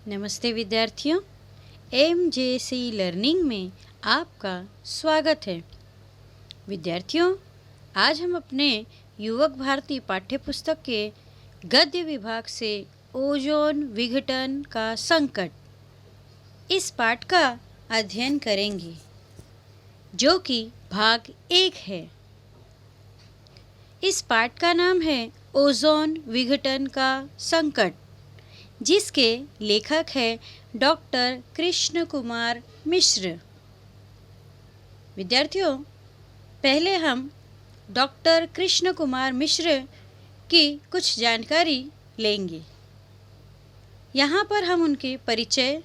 नमस्ते विद्यार्थियों, MJC learning में आपका स्वागत है। विद्यार्थियों, आज हम अपने युवक भारती पाठ्यपुस्तक के गद्य विभाग से ओजोन विघटन का संकट इस पाठ का अध्ययन करेंगे, जो कि भाग 1 है। इस पाठ का नाम है ओजोन विघटन का संकट, जिसके लेखक है डॉक्टर कृष्ण कुमार मिश्र। विद्यार्थियों, पहले हम डॉक्टर कृष्ण कुमार मिश्र की कुछ जानकारी लेंगे। यहाँ पर हम उनके परिचय,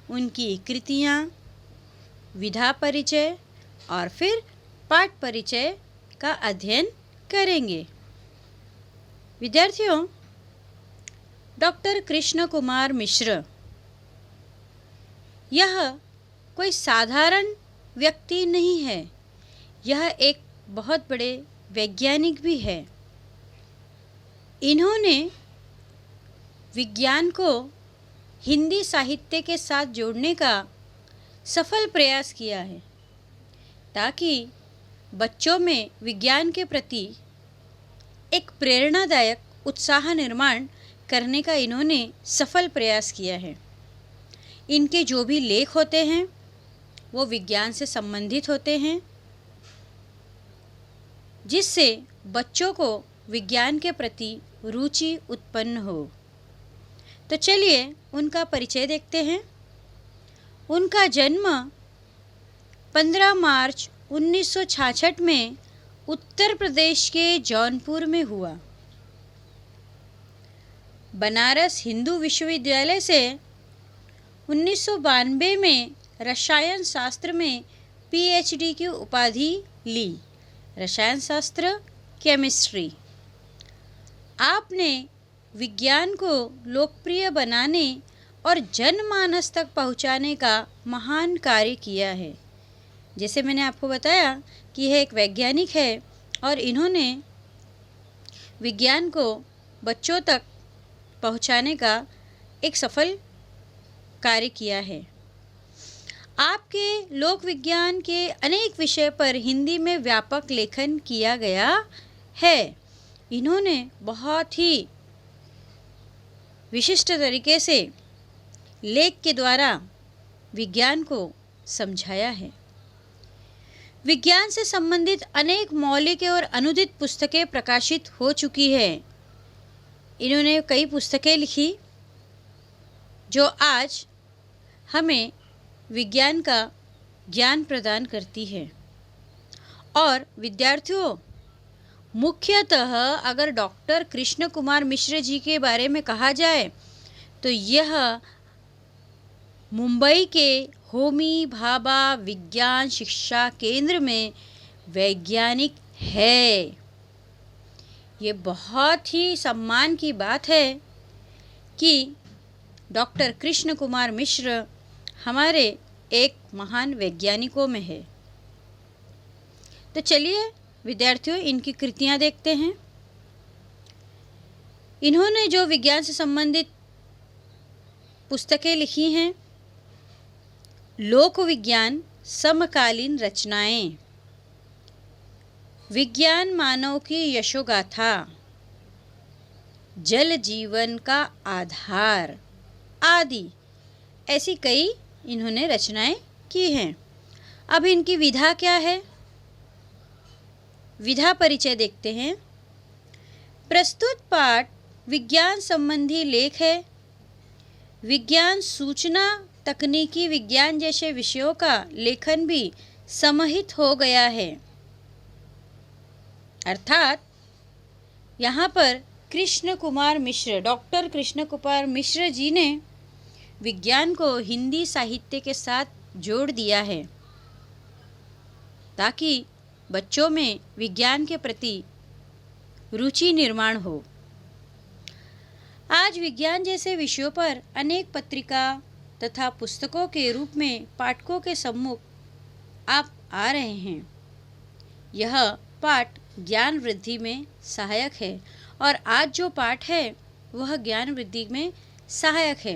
उनकी कृतियाँ, विधा परिचय और फिर पाठ परिचय का अध्ययन करेंगे। विद्यार्थियों, डॉक्टर कृष्ण कुमार मिश्र यह कोई साधारण व्यक्ति नहीं है, यह एक बहुत बड़े वैज्ञानिक भी है। इन्होंने विज्ञान को हिंदी साहित्य के साथ जोड़ने का सफल प्रयास किया है, ताकि बच्चों में विज्ञान के प्रति एक प्रेरणादायक उत्साह निर्माण करने का इन्होंने सफल प्रयास किया है। इनके जो भी लेख होते हैं वो विज्ञान से संबंधित होते हैं, जिससे बच्चों को विज्ञान के प्रति रुचि उत्पन्न हो। तो चलिए उनका परिचय देखते हैं। उनका जन्म 15 मार्च 1966 में उत्तर प्रदेश के जौनपुर में हुआ। बनारस हिंदू विश्वविद्यालय से 1992 में रसायन शास्त्र में पीएचडी की उपाधि ली। रसायन शास्त्र, केमिस्ट्री। आपने विज्ञान को लोकप्रिय बनाने और जनमानस तक पहुंचाने का महान कार्य किया है। जैसे मैंने आपको बताया कि यह एक वैज्ञानिक है और इन्होंने विज्ञान को बच्चों तक पहुंचाने का एक सफल कार्य किया है। आपके लोक विज्ञान के अनेक विषय पर हिंदी में व्यापक लेखन किया गया है। इन्होंने बहुत ही विशिष्ट तरीके से लेख के द्वारा विज्ञान को समझाया है। विज्ञान से संबंधित अनेक मौलिक और अनुदित पुस्तकें प्रकाशित हो चुकी है। इन्होंने कई पुस्तकें लिखी जो आज हमें विज्ञान का ज्ञान प्रदान करती है। और विद्यार्थियों, मुख्यतः अगर डॉक्टर कृष्ण कुमार मिश्र जी के बारे में कहा जाए तो यह मुंबई के होमी भाभा विज्ञान शिक्षा केंद्र में वैज्ञानिक है। ये बहुत ही सम्मान की बात है कि डॉक्टर कृष्ण कुमार मिश्र हमारे एक महान वैज्ञानिकों में है। तो चलिए विद्यार्थियों, इनकी कृतियाँ देखते हैं। इन्होंने जो विज्ञान से संबंधित पुस्तकें लिखी हैं: लोक विज्ञान समकालीन रचनाएं, विज्ञान मानव की यशोगाथा, जल जीवन का आधार आदि, ऐसी कई इन्होंने रचनाएं की हैं। अब इनकी विधा क्या है, विधा परिचय देखते हैं। प्रस्तुत पाठ विज्ञान संबंधी लेख है। विज्ञान, सूचना, तकनीकी विज्ञान जैसे विषयों का लेखन भी समाहित हो गया है। अर्थात यहाँ पर कृष्ण कुमार मिश्र, डॉक्टर कृष्ण कुमार मिश्र जी ने विज्ञान को हिंदी साहित्य के साथ जोड़ दिया है, ताकि बच्चों में विज्ञान के प्रति रुचि निर्माण हो। आज विज्ञान जैसे विषयों पर अनेक पत्रिका तथा पुस्तकों के रूप में पाठकों के सम्मुख आप आ रहे हैं। यह पाठ ज्ञान वृद्धि में सहायक है और आज जो पाठ है वह ज्ञान वृद्धि में सहायक है।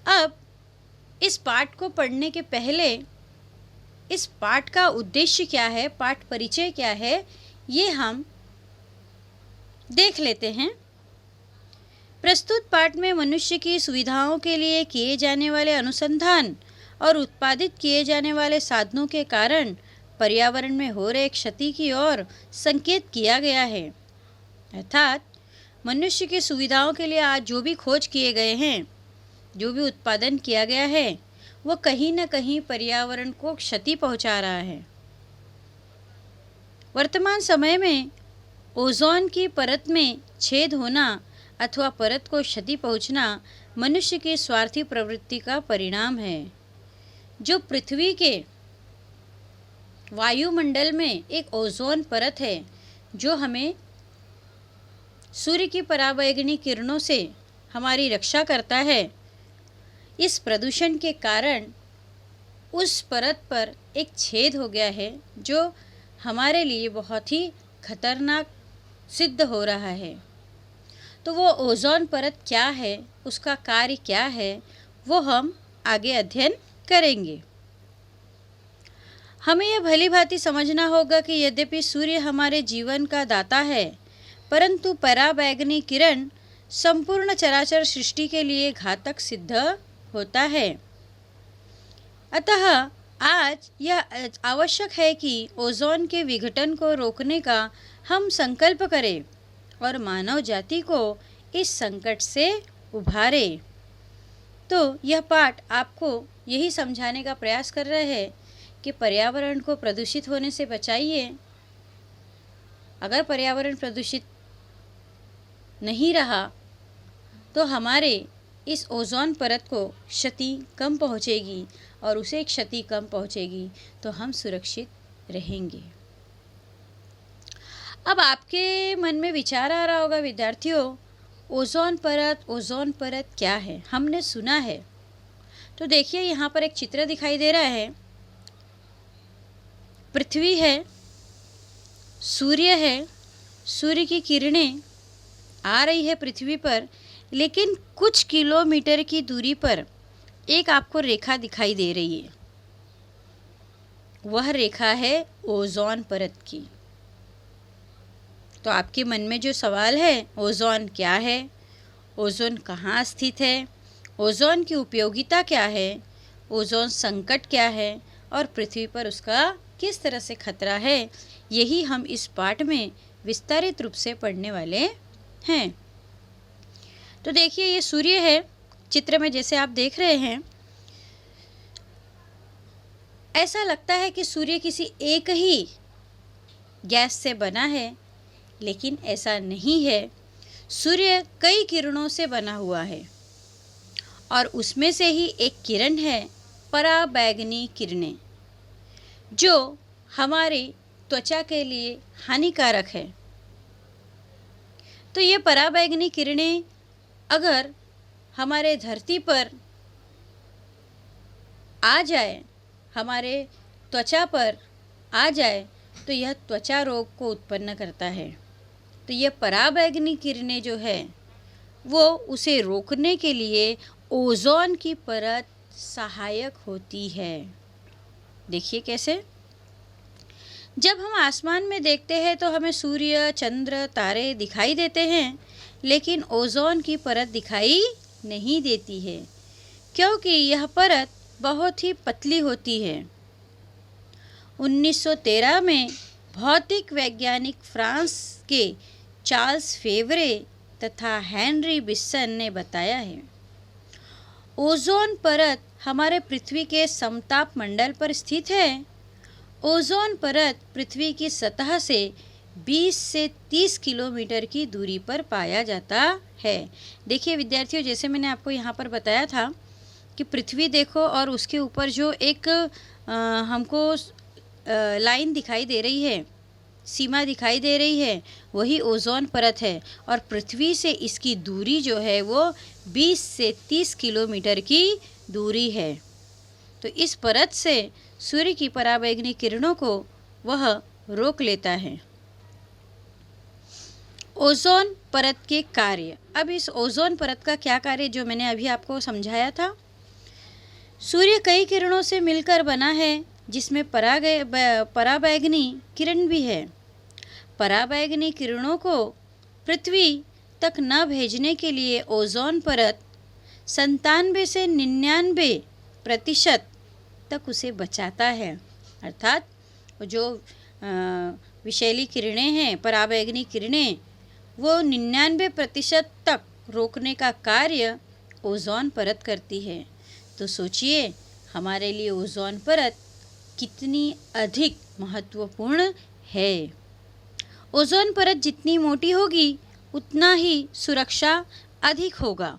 अब इस पाठ को पढ़ने के पहले इस पाठ का उद्देश्य क्या है, पाठ परिचय क्या है, ये हम देख लेते हैं। प्रस्तुत पाठ में मनुष्य की सुविधाओं के लिए किए जाने वाले अनुसंधान और उत्पादित किए जाने वाले साधनों के कारण पर्यावरण में हो रहे क्षति की ओर संकेत किया गया है। अर्थात मनुष्य की सुविधाओं के लिए आज जो भी खोज किए गए हैं, जो भी उत्पादन किया गया है, वो कहीं न कहीं पर्यावरण को क्षति पहुंचा रहा है। वर्तमान समय में ओजोन की परत में छेद होना अथवा परत को क्षति पहुंचना मनुष्य की स्वार्थी प्रवृत्ति का परिणाम है। जो पृथ्वी के वायुमंडल में एक ओजोन परत है, जो हमें सूर्य की पराबैंगनी किरणों से हमारी रक्षा करता है, इस प्रदूषण के कारण उस परत पर एक छेद हो गया है, जो हमारे लिए बहुत ही खतरनाक सिद्ध हो रहा है। तो वो ओजोन परत क्या है, उसका कार्य क्या है, वो हम आगे अध्ययन करेंगे। हमें यह भली भांति समझना होगा कि यद्यपि सूर्य हमारे जीवन का दाता है, परंतु पराबैंगनी किरण संपूर्ण चराचर सृष्टि के लिए घातक सिद्ध होता है। अतः आज यह आवश्यक है कि ओजोन के विघटन को रोकने का हम संकल्प करें और मानव जाति को इस संकट से उभारे। तो यह पाठ आपको यही समझाने का प्रयास कर रहा है कि पर्यावरण को प्रदूषित होने से बचाइए। अगर पर्यावरण प्रदूषित नहीं रहा तो हमारे इस ओजोन परत को क्षति कम पहुंचेगी, और उसे क्षति कम पहुंचेगी तो हम सुरक्षित रहेंगे। अब आपके मन में विचार आ रहा होगा विद्यार्थियों, ओजोन परत क्या है, हमने सुना है। तो देखिए यहाँ पर एक चित्र दिखाई दे रहा है। पृथ्वी है, सूर्य है, सूर्य की किरणें आ रही है पृथ्वी पर, लेकिन कुछ किलोमीटर की दूरी पर एक आपको रेखा दिखाई दे रही है। वह रेखा है ओजोन परत की। तो आपके मन में जो सवाल है, ओजोन क्या है, ओजोन कहाँ स्थित है, ओजोन की उपयोगिता क्या है, ओजोन संकट क्या है और पृथ्वी पर उसका किस तरह से खतरा है, यही हम इस पाठ में विस्तारित रूप से पढ़ने वाले हैं। तो देखिए ये सूर्य है, चित्र में जैसे आप देख रहे हैं, ऐसा लगता है कि सूर्य किसी एक ही गैस से बना है, लेकिन ऐसा नहीं है। सूर्य कई किरणों से बना हुआ है और उसमें से ही एक किरण है पराबैंगनी किरणें, जो हमारी त्वचा के लिए हानिकारक है। तो ये पराबैंगनी किरणें अगर हमारे धरती पर आ जाए, हमारे त्वचा पर आ जाए, तो यह त्वचा रोग को उत्पन्न करता है। तो यह पराबैंगनी किरणें जो है वो उसे रोकने के लिए ओजोन की परत सहायक होती है। देखिए कैसे, जब हम आसमान में देखते हैं तो हमें सूर्य, चंद्र, तारे दिखाई देते हैं, लेकिन ओजोन की परत दिखाई नहीं देती है, क्योंकि यह परत बहुत ही पतली होती है। 1913 में भौतिक वैज्ञानिक फ्रांस के चार्ल्स फेवरे तथा हेनरी बिसन ने बताया है, ओजोन परत हमारे पृथ्वी के समताप मंडल पर स्थित है। ओजोन परत पृथ्वी की सतह से 20 से 30 किलोमीटर की दूरी पर पाया जाता है। देखिए विद्यार्थियों, जैसे मैंने आपको यहाँ पर बताया था कि पृथ्वी देखो और उसके ऊपर जो एक हमको लाइन दिखाई दे रही है, सीमा दिखाई दे रही है, वही ओजोन परत है। और पृथ्वी से इसकी दूरी जो है वो 20 से 30 किलोमीटर की दूरी है। तो इस परत से सूर्य की पराबैंगनी किरणों को वह रोक लेता है। ओजोन परत के कार्य। अब इस ओजोन परत का क्या कार्य, जो मैंने अभी आपको समझाया था, सूर्य कई किरणों से मिलकर बना है, जिसमें पराबैंगनी किरण भी है। पराबैंगनी किरणों को पृथ्वी तक न भेजने के लिए ओजोन परत 97 से 99% तक उसे बचाता है। अर्थात जो विषैली किरणें हैं, पराबैंगनी किरणें, वो 99% तक रोकने का कार्य ओजोन परत करती है। तो सोचिए हमारे लिए ओजोन परत कितनी अधिक महत्वपूर्ण है। ओजोन परत जितनी मोटी होगी उतना ही सुरक्षा अधिक होगा।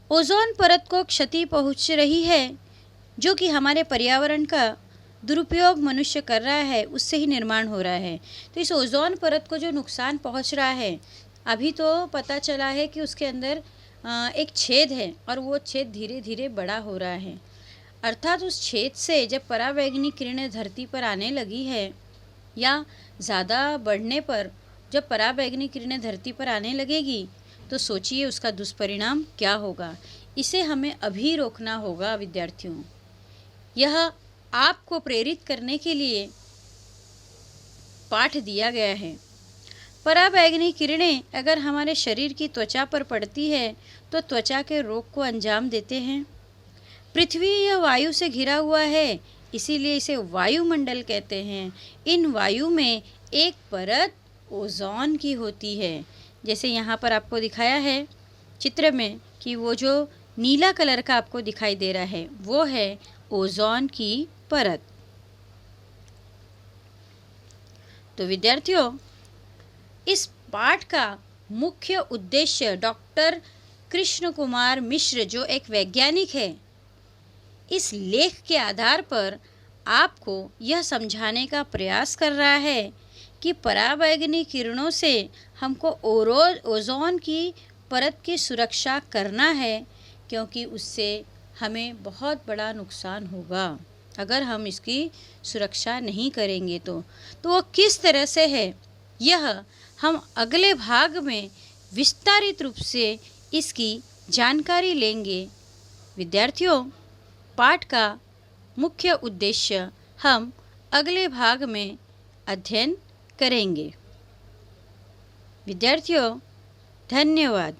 ओजोन परत को क्षति पहुंच रही है, जो कि हमारे पर्यावरण का दुरुपयोग मनुष्य कर रहा है, उससे ही निर्माण हो रहा है। तो इस ओजोन परत को जो नुकसान पहुंच रहा है, अभी तो पता चला है कि उसके अंदर एक छेद है और वो छेद धीरे धीरे बड़ा हो रहा है। अर्थात उस छेद से जब पराबैंगनी किरणें धरती पर आने लगी है या ज़्यादा बढ़ने पर जब पराबैंगनी किरणें धरती पर आने लगेगी, तो सोचिए उसका दुष्परिणाम क्या होगा। इसे हमें अभी रोकना होगा विद्यार्थियों। यह आपको प्रेरित करने के लिए पाठ दिया गया है। पराबैंगनी किरणें अगर हमारे शरीर की त्वचा पर पड़ती है तो त्वचा के रोग को अंजाम देते हैं। पृथ्वी यह वायु से घिरा हुआ है, इसीलिए इसे वायुमंडल कहते हैं। इन वायु में एक परत ओजोन की होती है। जैसे यहाँ पर आपको दिखाया है चित्र में कि वो जो नीला कलर का आपको दिखाई दे रहा है वो है ओजोन की परत। तो विद्यार्थियों, इस पाठ का मुख्य उद्देश्य डॉक्टर कृष्ण कुमार मिश्र, जो एक वैज्ञानिक है, इस लेख के आधार पर आपको यह समझाने का प्रयास कर रहा है कि पराबैंगनी किरणों से हमको ओजोन की परत की सुरक्षा करना है, क्योंकि उससे हमें बहुत बड़ा नुकसान होगा अगर हम इसकी सुरक्षा नहीं करेंगे। तो वो किस तरह से है, यह हम अगले भाग में विस्तारित रूप से इसकी जानकारी लेंगे। विद्यार्थियों, पाठ का मुख्य उद्देश्य हम अगले भाग में अध्ययन करेंगे। विद्यार्थियों, धन्यवाद।